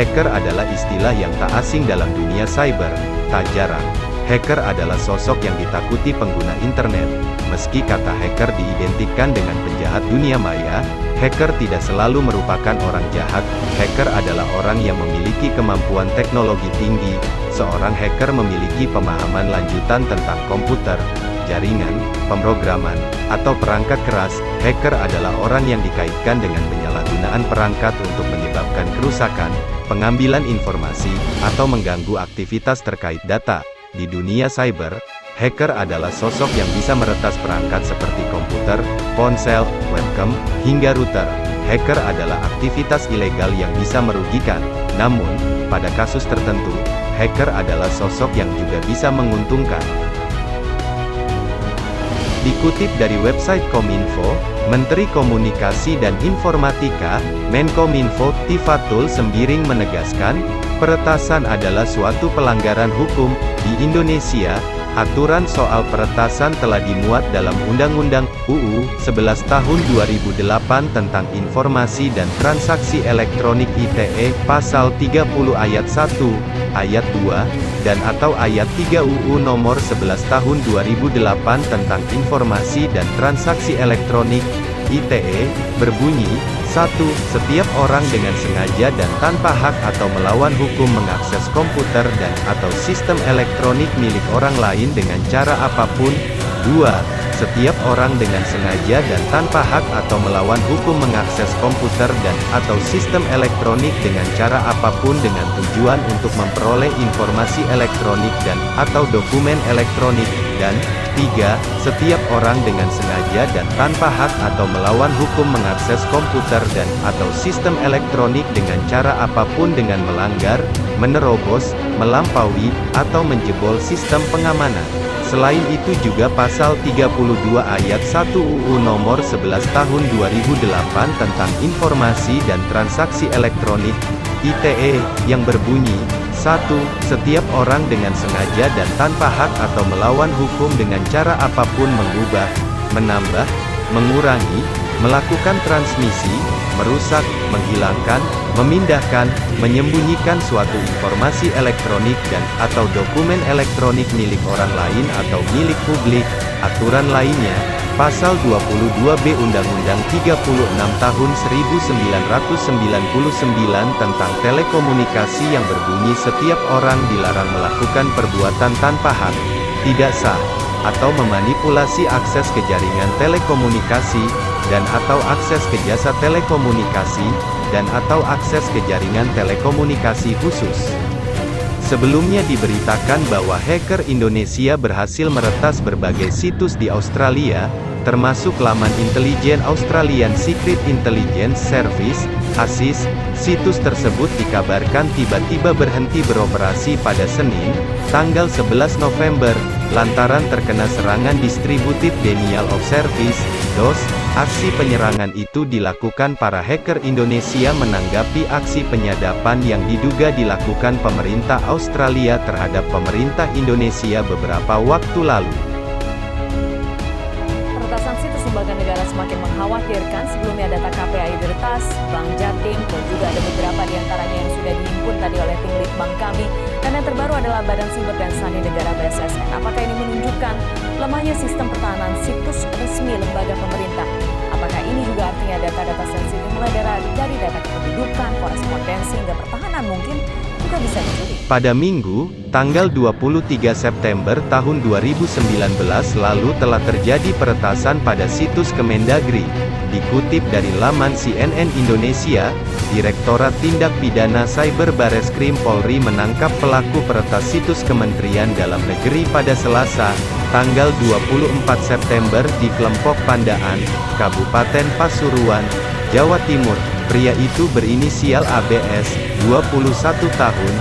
Hacker adalah istilah yang tak asing dalam dunia cyber. Tak jarang, hacker adalah sosok yang ditakuti pengguna internet. Meski kata hacker diidentikan dengan penjahat dunia maya, hacker tidak selalu merupakan orang jahat. Hacker adalah orang yang memiliki kemampuan teknologi tinggi. Seorang hacker memiliki pemahaman lanjutan tentang komputer, jaringan, pemrograman, atau perangkat keras. Hacker adalah orang yang dikaitkan dengan penyalahgunaan perangkat untuk menyebabkan kerusakan, pengambilan informasi, atau mengganggu aktivitas terkait data. Di dunia cyber, hacker adalah sosok yang bisa meretas perangkat seperti komputer, ponsel, webcam, hingga router. Hacker adalah aktivitas ilegal yang bisa merugikan. Namun, pada kasus tertentu, hacker adalah sosok yang juga bisa menguntungkan. Dikutip dari website Kominfo, Menteri Komunikasi dan Informatika, Menkominfo, Tifatul Sembiring menegaskan, peretasan adalah suatu pelanggaran hukum. Di Indonesia, aturan soal peretasan telah dimuat dalam Undang-Undang UU 11 Tahun 2008 tentang Informasi dan Transaksi Elektronik ITE, Pasal 30 Ayat 1, Ayat 2, dan atau Ayat 3 UU Nomor 11 Tahun 2008 tentang Informasi dan Transaksi Elektronik ITE, berbunyi, 1. Setiap orang dengan sengaja dan tanpa hak atau melawan hukum mengakses komputer dan atau sistem elektronik milik orang lain dengan cara apapun. 2. Setiap orang dengan sengaja dan tanpa hak atau melawan hukum mengakses komputer dan atau sistem elektronik dengan cara apapun dengan tujuan untuk memperoleh informasi elektronik dan atau dokumen elektronik. Dan 3. Setiap orang dengan sengaja dan tanpa hak atau melawan hukum mengakses komputer dan atau sistem elektronik dengan cara apapun dengan melanggar, menerobos, melampaui, atau menjebol sistem pengamanan. Selain itu juga Pasal 32 Ayat 1 UU Nomor 11 Tahun 2008 tentang Informasi dan Transaksi Elektronik ITE, yang berbunyi, 1. Setiap orang dengan sengaja dan tanpa hak atau melawan hukum dengan cara apapun mengubah, menambah, mengurangi, melakukan transmisi, merusak, menghilangkan, memindahkan, menyembunyikan suatu informasi elektronik dan atau dokumen elektronik milik orang lain atau milik publik. Aturan lainnya, Pasal 22B Undang-Undang 36 Tahun 1999 tentang Telekomunikasi yang berbunyi setiap orang dilarang melakukan perbuatan tanpa hak, tidak sah, atau memanipulasi akses ke jaringan telekomunikasi, dan atau akses ke jasa telekomunikasi, dan atau akses ke jaringan telekomunikasi khusus. Sebelumnya diberitakan bahwa hacker Indonesia berhasil meretas berbagai situs di Australia, termasuk laman intelijen Australian Secret Intelligence Service, ASIS. Situs tersebut dikabarkan tiba-tiba berhenti beroperasi pada Senin, tanggal 11 November, lantaran terkena serangan Distributed Denial of Service, DOS. Aksi penyerangan itu dilakukan para hacker Indonesia menanggapi aksi penyadapan yang diduga dilakukan pemerintah Australia terhadap pemerintah Indonesia beberapa waktu lalu. Peretasan situs lembaga negara semakin mengkhawatirkan. Sebelumnya data KPAI diretas, Bank Jatim, dan juga ada beberapa diantaranya yang sudah dihimpun tadi oleh tim Litbang kami. Dan yang terbaru adalah Badan Siber dan Sandi Negara BSSN. Apakah ini menunjukkan lemahnya sistem pertahanan situs resmi lembaga pemerintah? Apakah ini juga artinya data-data sensitif mulai dari data kependudukan, korespondensi, hingga pertahanan mungkin juga bisa dicuri? Pada Minggu, tanggal 23 September tahun 2019 lalu telah terjadi peretasan pada situs Kemendagri. Dikutip dari laman CNN Indonesia, Direktorat Tindak Pidana Cyber Bareskrim Polri menangkap pelaku peretas situs Kementerian Dalam Negeri pada Selasa, tanggal 24 September di Klempok Pandaan, Kabupaten Pasuruan, Jawa Timur. Pria itu berinisial ABS, 21 tahun.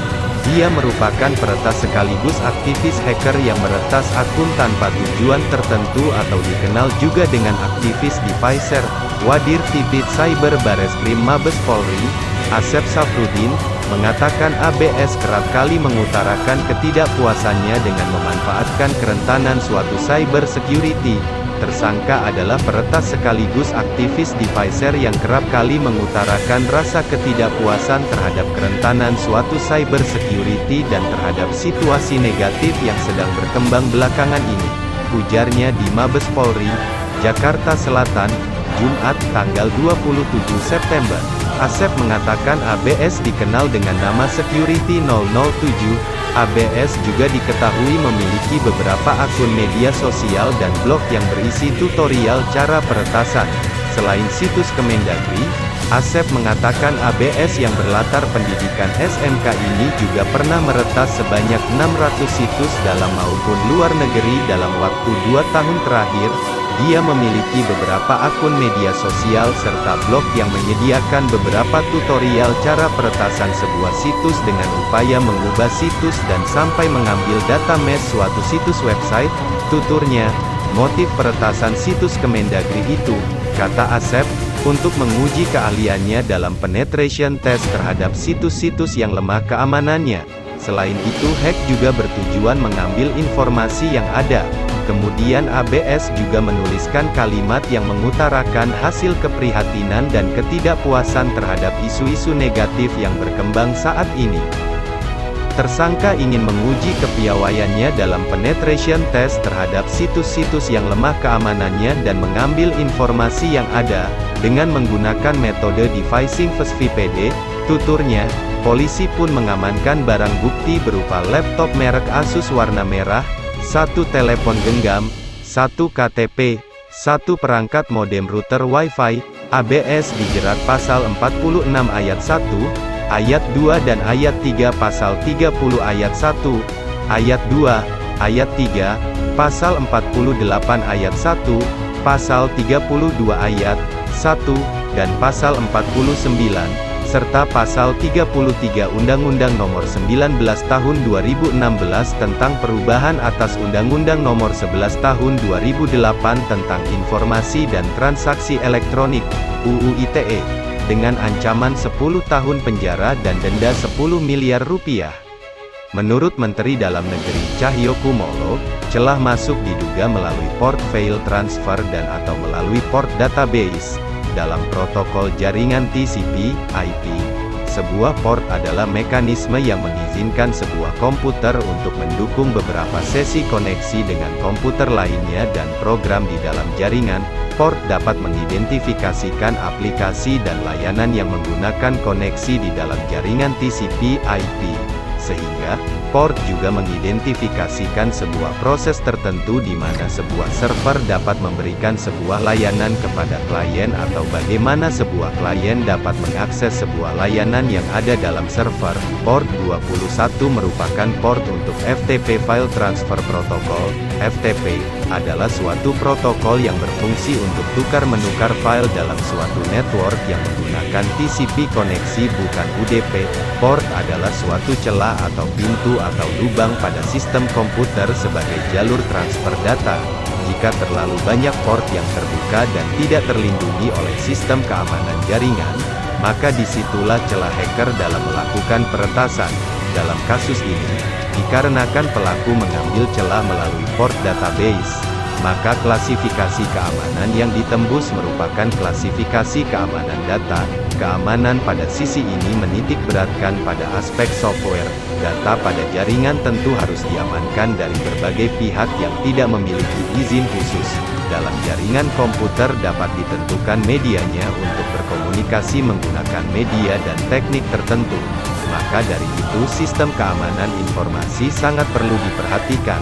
Dia merupakan peretas sekaligus aktivis hacker yang meretas akun tanpa tujuan tertentu atau dikenal juga dengan aktivis di Pfizer. Wadir Tibit Cyber Bareskrim Mabes Polri, Asep Safrudin, mengatakan ABS kerap kali mengutarakan ketidakpuasannya dengan memanfaatkan kerentanan suatu cyber security. Tersangka adalah peretas sekaligus aktivis di Pfizer yang kerap kali mengutarakan rasa ketidakpuasan terhadap kerentanan suatu cyber security dan terhadap situasi negatif yang sedang berkembang belakangan ini, ujarnya di Mabes Polri, Jakarta Selatan, Jumat, tanggal 27 September. Asep mengatakan ABS dikenal dengan nama Security 007. ABS juga diketahui memiliki beberapa akun media sosial dan blog yang berisi tutorial cara peretasan. Selain situs Kemendagri, Asep mengatakan ABS yang berlatar pendidikan SMK ini juga pernah meretas sebanyak 600 situs dalam maupun luar negeri dalam waktu 2 tahun terakhir. Dia memiliki beberapa akun media sosial serta blog yang menyediakan beberapa tutorial cara peretasan sebuah situs dengan upaya mengubah situs dan sampai mengambil data mesh suatu situs website, tuturnya. Motif peretasan situs Kemendagri itu, kata Asep, untuk menguji keahliannya dalam penetration test terhadap situs-situs yang lemah keamanannya. Selain itu, hack juga bertujuan mengambil informasi yang ada. Kemudian ABS juga menuliskan kalimat yang mengutarakan hasil keprihatinan dan ketidakpuasan terhadap isu-isu negatif yang berkembang saat ini. Tersangka ingin menguji kepiawaiannya dalam penetration test terhadap situs-situs yang lemah keamanannya dan mengambil informasi yang ada, dengan menggunakan metode devising VPD, tuturnya. Polisi pun mengamankan barang bukti berupa laptop merek Asus warna merah, 1 telepon genggam, 1 KTP, 1 perangkat modem router Wi-Fi. ABS dijerat pasal 46 ayat 1, ayat 2 dan ayat 3 pasal 30 ayat 1, ayat 2, ayat 3, pasal 48 ayat 1, pasal 32 ayat 1, dan pasal 49, serta pasal 33 Undang-Undang Nomor 19 Tahun 2016 tentang perubahan atas Undang-Undang Nomor 11 Tahun 2008 tentang Informasi dan Transaksi Elektronik, UU ITE, dengan ancaman 10 tahun penjara dan denda 10 miliar rupiah. Menurut Menteri Dalam Negeri Cahyokumolo, celah masuk diduga melalui port file transfer dan atau melalui port database. Dalam protokol jaringan TCP/IP, sebuah port adalah mekanisme yang mengizinkan sebuah komputer untuk mendukung beberapa sesi koneksi dengan komputer lainnya dan program di dalam jaringan. Port dapat mengidentifikasikan aplikasi dan layanan yang menggunakan koneksi di dalam jaringan TCP/IP, sehingga port juga mengidentifikasikan sebuah proses tertentu di mana sebuah server dapat memberikan sebuah layanan kepada klien atau bagaimana sebuah klien dapat mengakses sebuah layanan yang ada dalam server. Port 21 merupakan port untuk FTP File Transfer Protocol. FTP adalah suatu protokol yang berfungsi untuk tukar-menukar file dalam suatu network yang menggunakan TCP koneksi bukan UDP. Port adalah suatu celah atau pintu atau lubang pada sistem komputer sebagai jalur transfer data. Jika terlalu banyak port yang terbuka dan tidak terlindungi oleh sistem keamanan jaringan, maka disitulah celah hacker dalam melakukan peretasan. Dalam kasus ini, dikarenakan pelaku mengambil celah melalui port database, maka klasifikasi keamanan yang ditembus merupakan klasifikasi keamanan data. Keamanan pada sisi ini menitik beratkan pada aspek software. Data pada jaringan tentu harus diamankan dari berbagai pihak yang tidak memiliki izin khusus. Dalam jaringan komputer dapat ditentukan medianya untuk berkomunikasi menggunakan media dan teknik tertentu. Maka dari itu sistem keamanan informasi sangat perlu diperhatikan.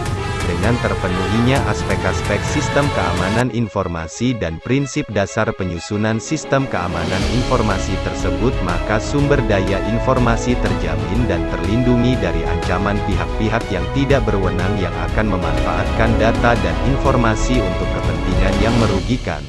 Dengan terpenuhinya aspek-aspek sistem keamanan informasi dan prinsip dasar penyusunan sistem keamanan informasi tersebut, maka sumber daya informasi terjamin dan terlindungi dari ancaman pihak-pihak yang tidak berwenang yang akan memanfaatkan data dan informasi untuk kepentingan yang merugikan.